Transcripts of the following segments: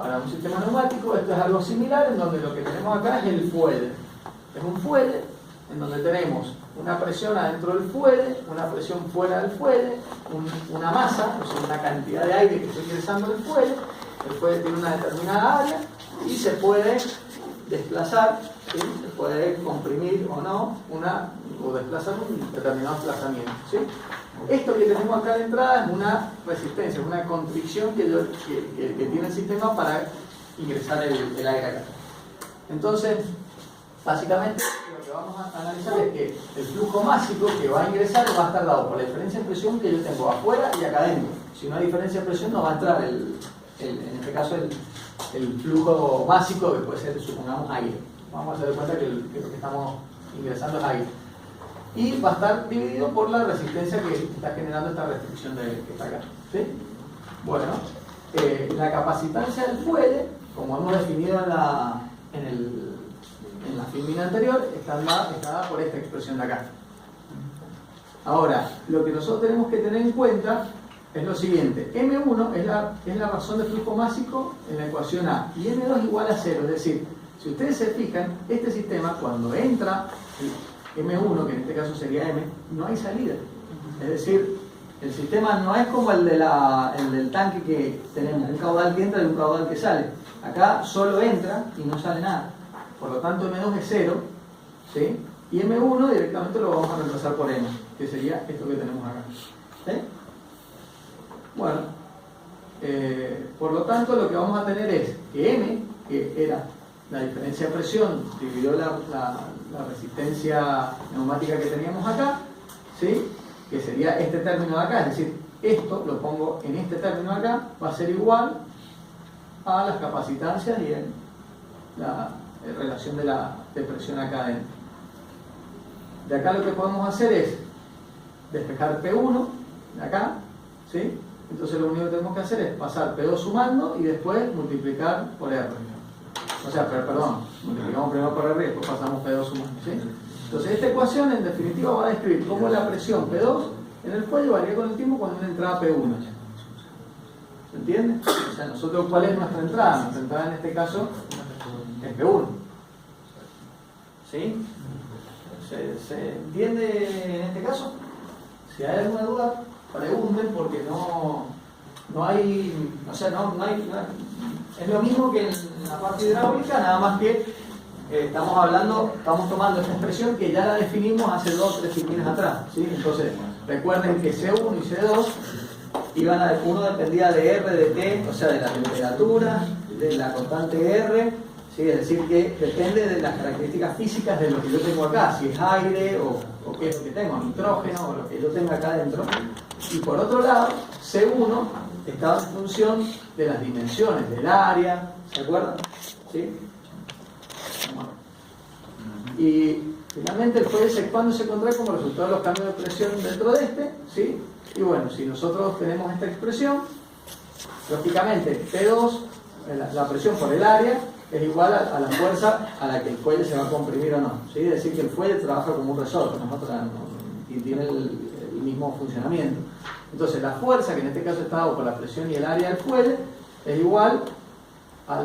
para un sistema neumático. Esto es algo similar, en donde lo que tenemos acá es el fuelle. Es un fuelle en donde tenemos una presión adentro del fuelle, una presión fuera del fuelle, una masa, o sea, una cantidad de aire que está ingresando al fuelle. El fuelle tiene una determinada área y se puede desplazar, ¿sí? Se puede comprimir o no, o desplazar un determinado desplazamiento, ¿sí? Esto que tenemos acá de entrada es una resistencia, es una constricción que tiene el sistema para ingresar el aire acá. Entonces, básicamente lo que vamos a analizar es que el flujo másico que va a ingresar va a estar dado por la diferencia de presión que yo tengo afuera y acá adentro. Si no hay diferencia de presión no va a entrar en este caso el flujo másico, que puede ser, supongamos, aire. Vamos a hacer de cuenta que lo que estamos ingresando es aire. Y va a estar dividido por la resistencia que está generando esta restricción que está acá, ¿sí? Bueno, la capacitancia del fuelle, como hemos definido en la filmina anterior, está dada por esta expresión de acá. Ahora, lo que nosotros tenemos que tener en cuenta es lo siguiente: M1 es la razón de flujo másico en la ecuación A, y M2 igual a 0. Es decir, si ustedes se fijan, este sistema, cuando entra M1, que en este caso sería M, no hay salida. Es decir, el sistema no es como el del tanque, que tenemos un caudal que entra y un caudal que sale. Acá solo entra y no sale nada. Por lo tanto, M2 es 0, ¿sí? Y M1 directamente lo vamos a reemplazar por M, que sería esto que tenemos acá, ¿sí? Bueno, por lo tanto, lo que vamos a tener es que M, que era la diferencia de presión, dividió la resistencia neumática que teníamos acá, ¿sí? Que sería este término de acá, es decir, esto lo pongo en este término de acá, va a ser igual a las capacitancias y la relación de presión acá adentro. De acá lo que podemos hacer es despejar P1 de acá, ¿sí? Entonces lo único que tenemos que hacer es pasar P2 sumando y después multiplicar por R. O sea, perdón, multiplicamos primero por R y después pasamos P2 sumando, ¿sí? Entonces esta ecuación en definitiva va a describir cómo la presión P2 en el fuelle varía con el tiempo cuando una entrada P1. ¿Se entiende? O sea, nosotros, ¿cuál es nuestra entrada? Nuestra entrada en este caso es P1. ¿Sí? ¿Se entiende en este caso? Si hay alguna duda, pregunten, porque no hay, o sea, no hay, es lo mismo que en la parte hidráulica, nada más que estamos tomando esta expresión que ya la definimos hace 2 o 3 filminas atrás, ¿sí? Entonces, recuerden que C1 y C2 uno dependía de R, de T, o sea, de la temperatura, de la constante R, ¿sí? Es decir, que depende de las características físicas de lo que yo tengo acá, si es aire o qué es lo que tengo, nitrógeno o lo que yo tenga acá adentro. Y por otro lado, C1 estaba en función de las dimensiones del área, ¿se acuerdan? ¿Sí? Bueno. Y finalmente el fuelle se expande y se contrae como resultado de los cambios de presión dentro de este, ¿sí? Y bueno, si nosotros tenemos esta expresión, lógicamente P2, la presión por el área, es igual a la fuerza a la que el fuelle se va a comprimir o no, ¿sí? Es decir, que el fuelle trabaja como un resorte, y tiene el mismo funcionamiento. Entonces la fuerza, que en este caso está dado por la presión y el área del fuelle, es igual a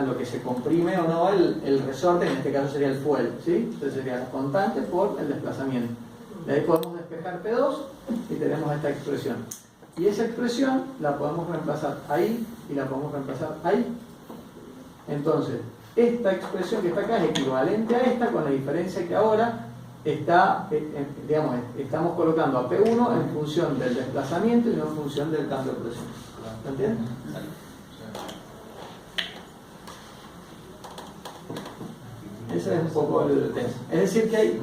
lo que se comprime o no el resorte, que en este caso sería el fuelle, ¿sí? Entonces sería la constante por el desplazamiento. De ahí podemos despejar P2 y tenemos esta expresión. Y esa expresión la podemos reemplazar ahí y la podemos reemplazar ahí. Entonces, esta expresión que está acá es equivalente a esta, con la diferencia que ahora estamos colocando a P1 en función del desplazamiento y no en función del cambio de presión. ¿Se entiende? Ese es un poco el tema. Es decir, que hay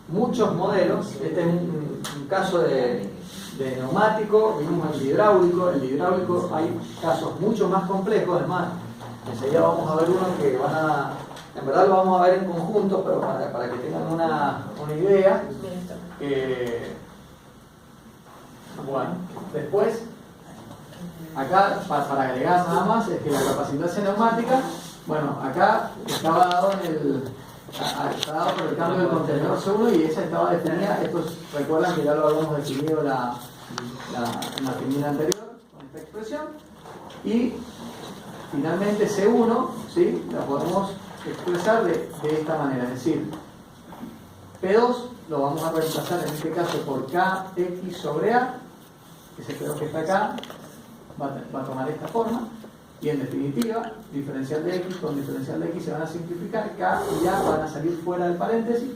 muchos modelos. Este es un caso de neumático, vimos el hidráulico. El hidráulico hay casos mucho más complejos. Además, enseguida vamos a ver uno que en verdad lo vamos a ver en conjunto, pero para que tengan una idea. Bueno, después, acá para agregar nada más, es que la capacitancia neumática, bueno, acá estaba dado por el cambio del contenedor C1 y esa estaba definida. Estos recuerdan que ya lo habíamos definido en la filmina anterior con esta expresión. Y finalmente C1, ¿sí? La podemos expresar de esta manera, es decir, P2 lo vamos a reemplazar en este caso por KX sobre A, que es el P2 que está acá, va a tomar esta forma, y en definitiva, diferencial de X con diferencial de X se van a simplificar, K y A van a salir fuera del paréntesis,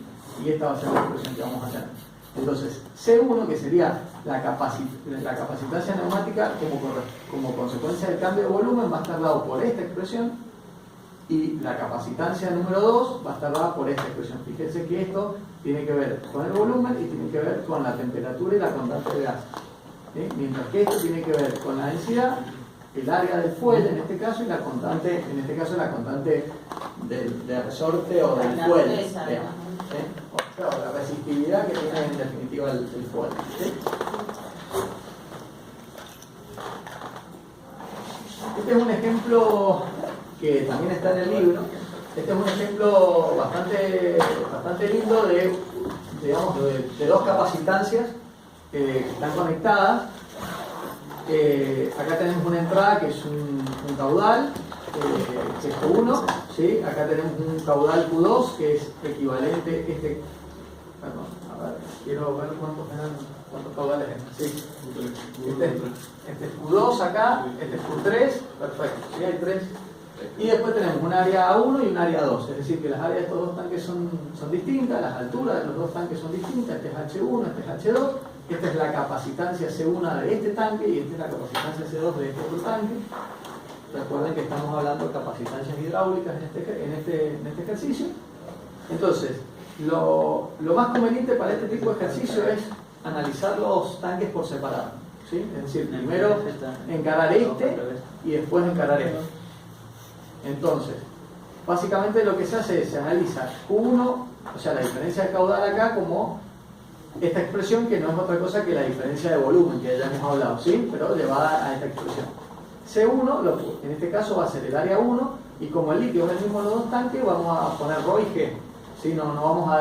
y esta va a ser la expresión que vamos a tener. Entonces, C1, que sería la capacitancia neumática como consecuencia del cambio de volumen, va a estar dado por esta expresión, y la capacitancia número 2 va a estar dada por esta expresión. Fíjense que esto tiene que ver con el volumen y tiene que ver con la temperatura y la constante de gas, ¿sí? Mientras que esto tiene que ver con la densidad, el área del fuelle en este caso, y la constante, en este caso la constante de resorte o del fuelle, ¿sí? O la resistividad que tiene en definitiva el fuelle, ¿sí? Este es un ejemplo que también está en el libro. Este es un ejemplo bastante lindo de dos capacitancias que están conectadas. Acá tenemos una entrada que es un caudal, que es Q1, ¿sí? Acá tenemos un caudal Q2 que es equivalente, perdón, a ver, quiero ver cuántos caudales hay. Sí. Este es Q2 acá, este es Q3, perfecto, ¿sí? Hay tres. Y después tenemos un área A1 y un área A2, es decir, que las áreas de estos dos tanques son distintas, las alturas de los dos tanques son distintas, este es H1, este es H2, esta es la capacitancia C1 de este tanque y esta es la capacitancia C2 de este otro tanque. Recuerden que estamos hablando de capacitancias hidráulicas en este ejercicio. Entonces, lo más conveniente para este tipo de ejercicio es analizar los tanques por separado, ¿sí? Es decir, primero encarar este y después encarar este. Entonces, básicamente lo que se hace es se analiza Q1, o sea, la diferencia de caudal acá como esta expresión que no es otra cosa que la diferencia de volumen que ya hemos hablado, ¿sí? Pero llevada a esta expresión. C1, en este caso va a ser el área 1, y como el líquido es el mismo en los dos tanques, vamos a poner Rho y G, ¿sí? No vamos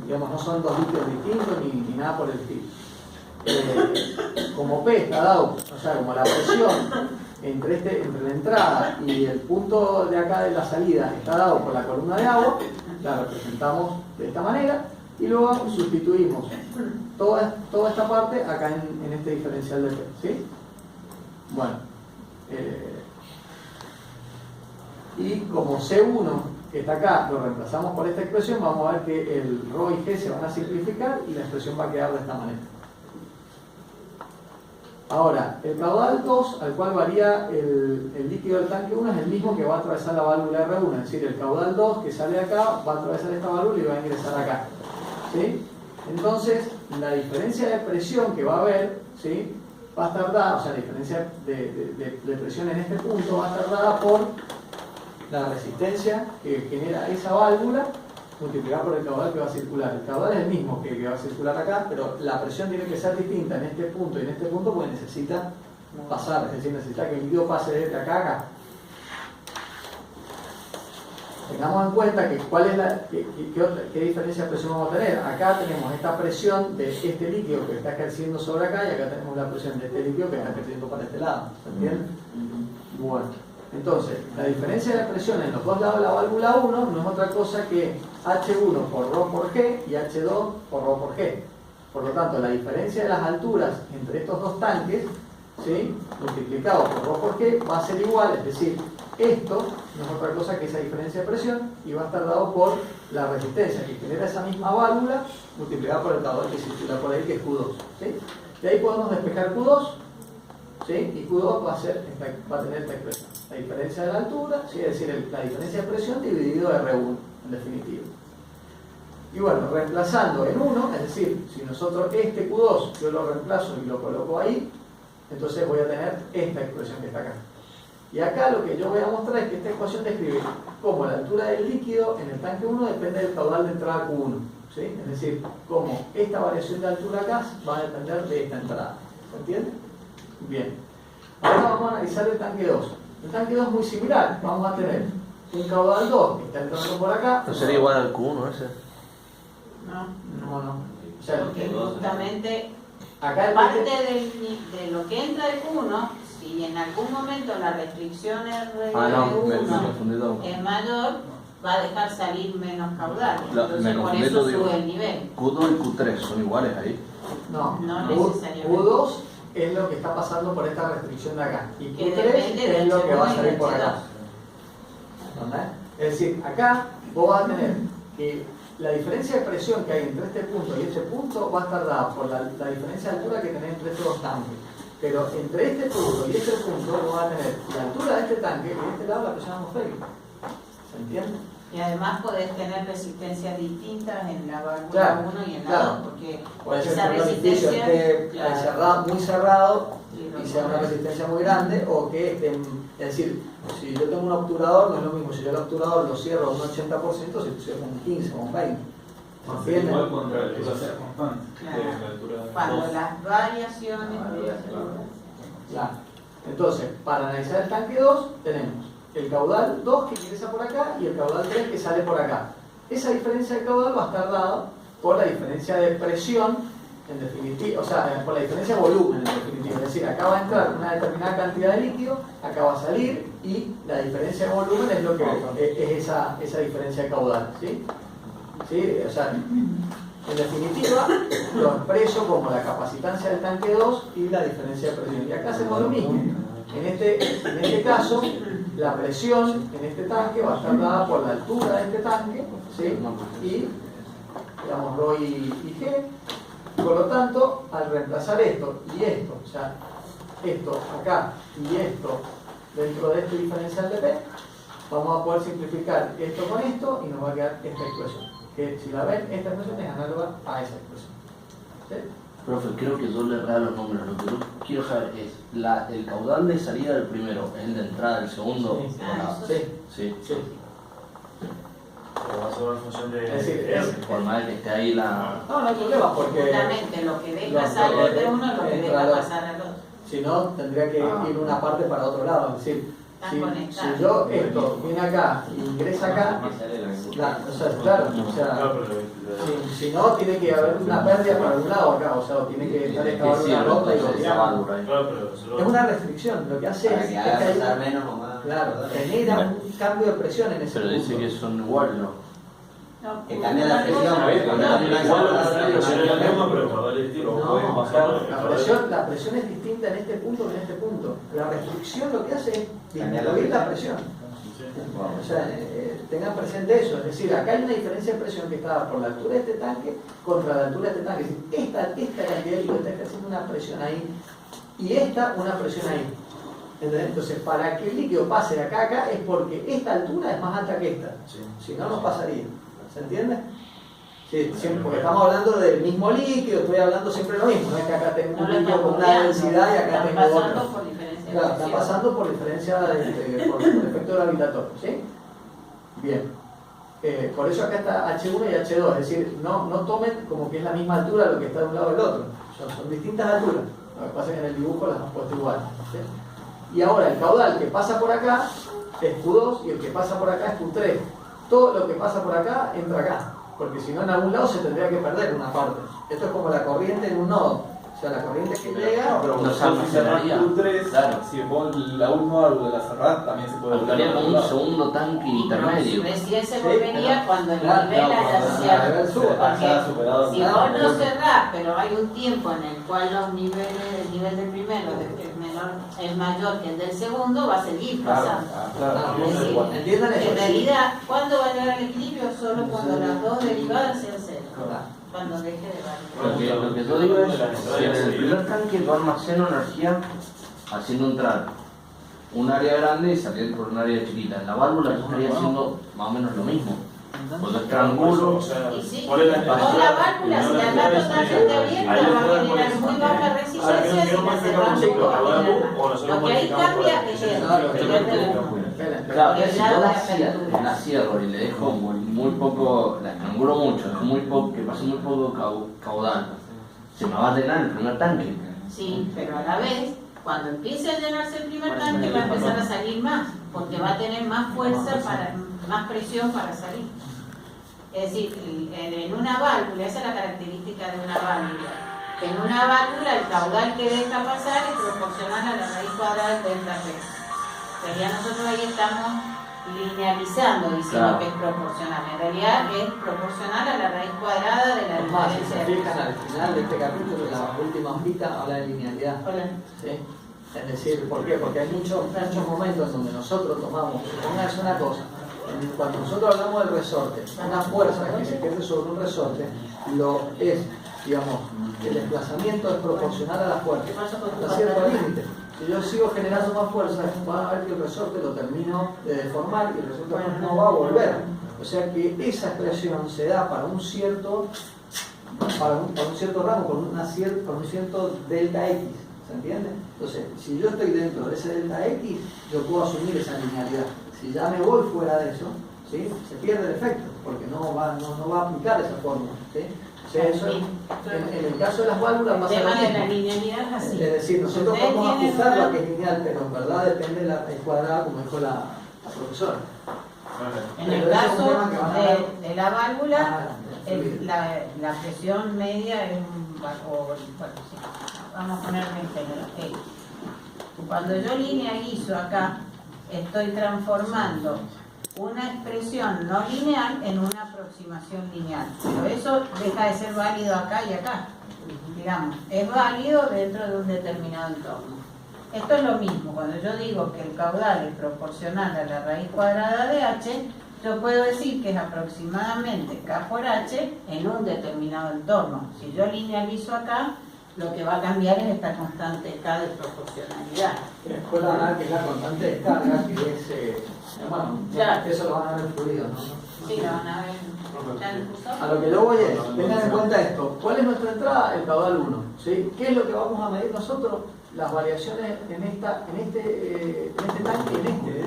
digamos, no son dos líquidos distintos ni nada por el estilo. Como P está dado, o sea, como la presión entre la entrada y el punto de acá de la salida está dado por la columna de agua, la representamos de esta manera, y luego sustituimos toda esta parte acá en este diferencial de P, ¿sí? Bueno, y como C1 que está acá lo reemplazamos por esta expresión, vamos a ver que el Rho y G se van a simplificar y la expresión va a quedar de esta manera. Ahora, el caudal 2, al cual varía el líquido del tanque 1, es el mismo que va a atravesar la válvula R1, es decir, el caudal 2 que sale acá va a atravesar esta válvula y va a ingresar acá, ¿sí? Entonces, la diferencia de presión que va a haber, ¿sí? Va a estar dada, o sea, la diferencia de presión en este punto va a estar dada por la resistencia que genera esa válvula multiplicada por el caudal que va a circular. El caudal es el mismo que va a circular acá, pero la presión tiene que ser distinta en este punto y en este punto porque necesita pasar, es decir, necesita que el líquido pase desde acá a acá. Tengamos en cuenta que qué diferencia de presión vamos a tener. Acá tenemos esta presión de este líquido que está ejerciendo sobre acá y acá tenemos la presión de este líquido que está ejerciendo para este lado. ¿Se entiende? Bueno, entonces, la diferencia de presión en los dos lados de la válvula 1 no es otra cosa que H1 por Rho por G y H2 por Rho por G. Por lo tanto, la diferencia de las alturas entre estos dos tanques, ¿sí? Multiplicado por Rho por G va a ser igual, es decir, esto no es otra cosa que esa diferencia de presión y va a estar dado por la resistencia que genera esa misma válvula multiplicada por el caudal que circula por ahí, que es Q2, ¿sí? De ahí podemos despejar Q2, ¿sí? Y Q2 va a tener esta expresión, la diferencia de la altura, ¿sí? Es decir, la diferencia de presión dividido R1, en definitiva. Y bueno, reemplazando en 1, es decir, si nosotros este Q2 yo lo reemplazo y lo coloco ahí, entonces voy a tener esta expresión que está acá. Y acá lo que yo voy a mostrar es que esta ecuación describe cómo la altura del líquido en el tanque 1 depende del caudal de entrada Q1, ¿sí? Es decir, cómo esta variación de altura acá va a depender de esta entrada. ¿Se entiende? Bien. Ahora vamos a analizar el tanque 2. El tanque 2 es muy similar. Vamos a tener un caudal 2 que está entrando por acá. ¿No sería igual al Q1 ese? No. O sea, porque justamente acá parte de lo que entra de Q1 si en algún momento la restricción no, me confundí todo. R1 es mayor, va a dejar salir menos caudal. Entonces me por confundí, eso digo, sube el nivel. Q2 y Q3 son iguales ahí. No, No Q- necesariamente. Q2 es lo que está pasando por esta restricción de acá. Y Que Q3 depende es lo del que va a H1 y salir del por acá. H2. ¿Entendés? Es decir, acá vos vas a tener que la diferencia de presión que hay entre este punto y este punto va a estar dada por la diferencia de altura que tenés entre estos dos tanques. Pero entre este punto y este punto vos vas a tener la altura de este tanque y de este lado la presión atmosférica. ¿Se entiende? Y además podés tener resistencias distintas en la válvula Claro, 1 y en la claro. 2, porque Puede ser esa que un edificio resistencia esté claro, cerrado, muy cerrado y y sea una resistencia muy grande, o que esté, es decir, si yo tengo un obturador, no es lo mismo, si yo el obturador lo cierro a un 80%, si lo cierro un 15 o un 20. ¿Se entiende? Igual cuando la altura sea constante. Claro. La altura cuando 2. las variaciones Claro. Entonces, para analizar el tanque 2, tenemos el caudal 2 que ingresa por acá y el caudal 3 que sale por acá. Esa diferencia de caudal va a estar dada por la diferencia de presión, en definitiva, o sea, por la diferencia de volumen, en definitiva. Es decir, acá va a entrar una determinada cantidad de líquido, acá va a salir, y la diferencia de volumen es lo que es esa diferencia de caudal. ¿Sí? ¿Sí? O sea, en definitiva, lo expreso como la capacitancia del tanque 2 y la diferencia de presión. Y acá hacemos lo mismo. En este caso, la presión en este tanque va a estar dada por la altura de este tanque, ¿sí? Y, digamos, Rho y G. Por lo tanto, al reemplazar esto y esto, o sea, esto acá y esto dentro de este diferencial de P, vamos a poder simplificar esto con esto y nos va a quedar esta expresión. Que si la ven, esta expresión es análoga a esa expresión. ¿Sí? Profe, creo que yo le erré los números. Lo que yo quiero saber es el caudal de salida del primero, el de entrada del segundo. Sí. o la- Sí, sí. sí. Pero va a ser una función de. Es decir, Por más de que esté ahí la. No hay problema porque justamente lo que deja Lo- salir lo- de uno es lo que entra deja lo- pasar al otro. si no tendría que ir una parte para otro lado. Es decir, Están conectados. si yo esto viene acá y ingresa acá, o sea, claro, o sea, No, pero si no tiene que haber una pérdida para algún lado acá, o sea, tiene que estar esta válvula rota y esa bloqueada. válvula ahí. claro, pero solo. Es una restricción, lo que hace Para es que que haga hay- pasar menos o más. claro, genera un cambio de presión en ese Pero dice punto. que son iguales, ¿no? No, Que cambia la presión, A ver, porque igual cuando la presión es la misma, pero el caudal es distinto. No, Pueden pasar por el caudal. la presión es distinta en este punto que en este punto. La restricción lo que hace es disminuir la presión. O sea, tengan presente eso, es decir, acá hay una diferencia de presión que está dada por la altura de este tanque contra la altura de este tanque. Es decir, esta cantidad de líquido está ejerciendo una presión ahí y esta una presión ahí. ¿Entendés? Entonces, para que el líquido pase de acá a acá es porque esta altura es más alta que esta. Si no, no pasaría. ¿Se entiende? Sí, siempre, porque estamos hablando del mismo líquido, estoy hablando siempre lo mismo, no es que acá tengo no un lo líquido están con una copiando, densidad y acá están tengo pasando otra. por diferencia de Claro, están presión. pasando por diferencia por efecto gravitatorio, ¿sí? Bien. Por eso acá está H1 y H2, es decir, no tomen como que es la misma altura lo que está de un lado del otro, son distintas alturas. Lo que pasa es que en el dibujo las han puesto igual. ¿Sí? Y ahora el caudal que pasa por acá es Q2 y el que pasa por acá es Q3. Todo lo que pasa por acá entra acá, porque si no en algún lado se tendría que perder una parte. Esto es como la corriente en un nodo. O sea, la corriente que llega. Pero No vos se si cerrás almacenaría. Q3, Claro. si vos la última válvula la cerrás, también se puede Buscaría como un volver. segundo tanque intermedio. Recién se Sí, volvería cuando el claro, nivel no, haya cuando sido. el nivel sube. Porque si vos no cerrás, pero hay un tiempo en el cual los niveles, el nivel del primero es mayor que el del segundo, va a seguir pasando. Es decir, Entiendan eso. en realidad, ¿cuándo va a llegar al equilibrio? Solo cuando las dos derivadas sean cero. Claro. Cuando deje de variar. Lo que yo digo es, si en el primer tanque yo almaceno energía haciendo entrar un área grande y salir por un área chiquita, en la válvula yo estaría haciendo más o menos lo mismo. Cuando estrangulo, Y sí, con la válvula, si la está totalmente abierta, va a generar muy baja resistencia, si la cerramos va a generar más. Lo que ahí cambia es el nivel de humo. claro, el si grado yo de la cierro y le dejo muy poco, la estrangulo mucho, dejo muy poco, que pase muy poco caudal, se me va a llenar el primer tanque. Sí, pero a la vez, cuando empiece a llenarse el primer tanque, va a empezar a salir más, porque va a tener más fuerza, más presión para salir. Es decir, en una válvula, esa es la característica de una válvula, que en una válvula el caudal que deja pasar es proporcional a la raíz cuadrada del delta P. Pero ya nosotros ahí estamos linealizando diciendo Claro. que es proporcional. En realidad es proporcional a la raíz cuadrada de la Es más, si diferencia se de fijan presión. al final de este capítulo, la última hojita habla de linealidad. Hola. ¿Sí? Es decir, ¿por qué? Porque hay muchos momentos donde nosotros tomamos, pónganse una cosa, cuando nosotros hablamos del resorte, una fuerza que se pierde sobre un resorte, digamos, el desplazamiento es proporcional a la fuerza, a cierto límite. Si yo sigo generando más fuerza, van a ver que el resorte lo termino de deformar y el resorte no va a volver. O sea que esa expresión se da para un cierto rango, con un cierto delta X. ¿Se entiende? Entonces, si yo estoy dentro de ese delta X, yo puedo asumir esa linealidad. Si ya me voy fuera de eso, ¿sí? Se pierde el efecto, porque no va a aplicar esa fórmula. ¿Sí? O sea, eso, en el caso de las válvulas El pasa tema lo de la mismo. linealidad es así. Es decir, nosotros Ustedes podemos tienen ajustar una- lo que es lineal, pero en verdad depende de la raíz cuadrada, como dijo la profesora. En Pero el ese es un caso tema que van a ver. de la válvula, subir. la presión media es vamos a ponerle en general. Cuando yo linealizo acá, estoy transformando una expresión no lineal en una aproximación lineal. Pero eso deja de ser válido acá y acá. Digamos, es válido dentro de un determinado entorno. Esto es lo mismo, cuando yo digo que el caudal es proporcional a la raíz cuadrada de h, yo puedo decir que es aproximadamente k por h en un determinado entorno. Si yo linealizo acá, lo que va a cambiar es esta constante k de proporcionalidad. Después van a ver que es la constante de carga, que es, bueno, Claro. eso lo van a ver fluido, ¿no? Sí, lo van a ver. ¿Ya lo puso? A lo que yo voy es, tengan en cuenta esto, ¿cuál es nuestra entrada? El caudal 1, ¿sí? ¿Qué es lo que vamos a medir nosotros? Las variaciones en este tanque, es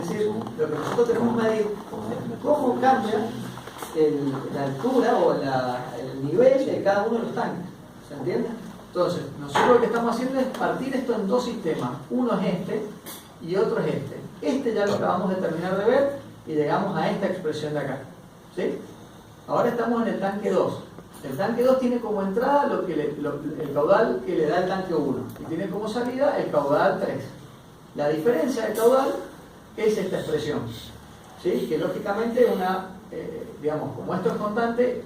decir, lo que nosotros tenemos que medir es cómo cambia la altura o el nivel de cada uno de los tanques, ¿se entiende? Entonces, nosotros lo que estamos haciendo es partir esto en dos sistemas, uno es este y otro es este. Este ya lo acabamos de terminar de ver y llegamos a esta expresión de acá, ¿sí? Ahora estamos en el tanque 2. El tanque 2 tiene como entrada el caudal que le da el tanque 1 y tiene como salida el caudal 3. La diferencia del caudal es esta expresión, ¿sí? Que lógicamente digamos, como esto es constante,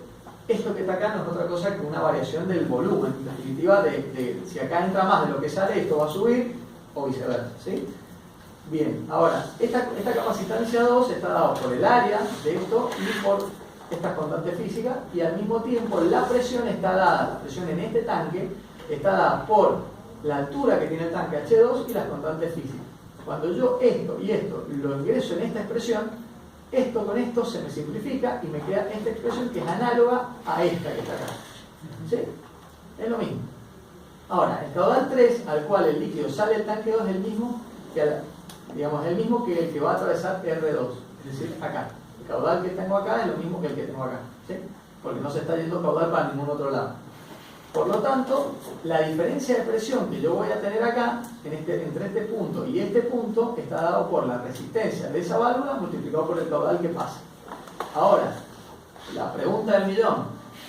esto que está acá no es otra cosa que una variación del volumen, en definitiva, de si acá entra más de lo que sale, esto va a subir o viceversa, ¿sí? Bien, ahora, esta capacitancia 2 está dada por el área de esto y por estas constantes físicas, y al mismo tiempo la presión está dada, la presión en este tanque está dada por la altura que tiene el tanque H2 y las constantes físicas. Cuando yo esto y esto lo ingreso en esta expresión, esto con esto se me simplifica y me queda esta expresión que es análoga a esta que está acá. ¿Sí? Es lo mismo. Ahora, el caudal 3, al cual el líquido sale del tanque 2, es el mismo que el que va a atravesar R2, es decir, acá. El caudal que tengo acá es lo mismo que el que tengo acá, ¿sí? Porque no se está yendo caudal para ningún otro lado. Por lo tanto, la diferencia de presión que yo voy a tener acá, entre este punto y este punto, está dado por la resistencia de esa válvula multiplicado por el caudal que pasa. Ahora, la pregunta del millón,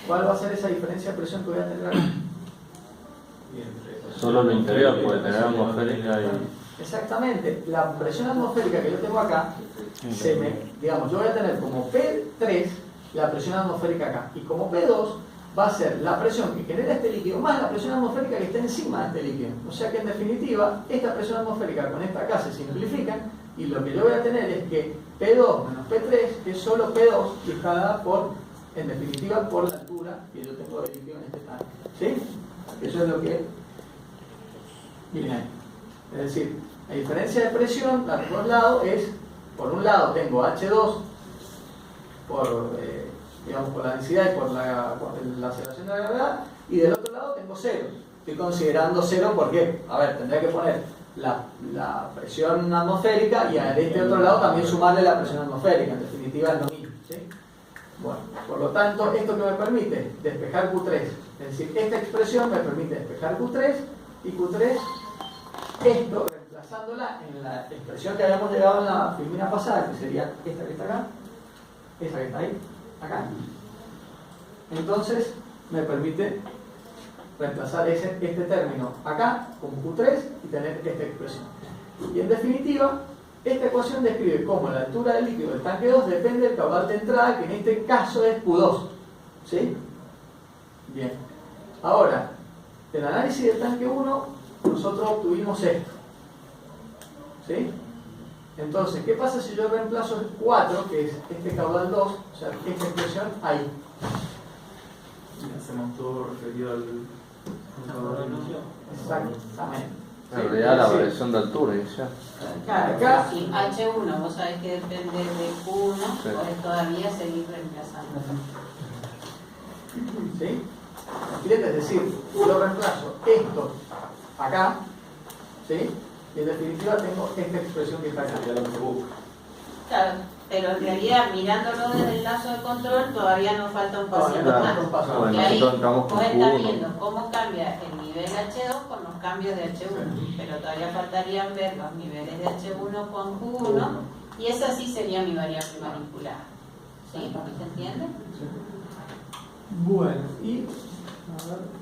¿cuál va a ser esa diferencia de presión que voy a tener acá? Solo lo interior puede tener atmosférica y... Exactamente, la presión atmosférica que yo tengo acá, digamos, yo voy a tener como P3 la presión atmosférica acá, y como P2 va a ser la presión que genera este líquido más la presión atmosférica que está encima de este líquido. O sea que en definitiva, esta presión atmosférica con esta acá se simplifican, y lo que yo voy a tener es que P2 menos P3 es solo P2 y está dada en definitiva por la altura que yo tengo de líquido en este tanque. ¿Sí? Eso es lo que miren ahí. Es decir, la diferencia de presión a los dos lados es, por un lado tengo H2 por la densidad y por la aceleración de la gravedad, y del otro lado tengo 0. Estoy considerando 0 porque, a ver, tendría que poner la presión atmosférica y a este otro lado también sumarle la presión atmosférica, en definitiva es lo mismo, ¿sí? Bueno, por lo tanto, ¿esto que me permite? Despejar Q3. Es decir, esta expresión me permite despejar Q3 y Q3, esto reemplazándola en la expresión que habíamos llegado en la filmina pasada, que sería esta que está acá, esa que está ahí, acá. Entonces, me permite reemplazar este término acá con Q3 y tener esta expresión. Y en definitiva, esta ecuación describe cómo la altura del líquido del tanque 2 depende del caudal de entrada, que en este caso es Q2. ¿Sí? Bien. Ahora, del análisis del tanque 1, nosotros obtuvimos esto. ¿Sí? Entonces, ¿qué pasa si yo reemplazo el 4, que es este caudal 2, o sea, esta expresión ahí? Y hacemos todo referido al caudal de emisión. Exactamente. En realidad la variación de altura, y ya. Claro, Acá- si H1 vos sabés que depende de Q1, Sí. podés todavía seguir reemplazando. ¿Sí? Es decir, yo reemplazo esto acá, ¿sí? Y en definitiva tengo esta expresión que está acá. Sería lo que se busca. Claro, pero en realidad mirándolo desde el lazo de control todavía nos falta un pasito Todavía más. nos falta un paso. Bueno, Y ahí nosotros entramos con vos estás Q1. viendo cómo cambia el nivel H2 con los cambios de H1, pero todavía faltarían ver los niveles de H1 con Q1 y esa sí sería mi variable manipulada. ¿Sí? ¿Se entiende? Bueno, y a ver.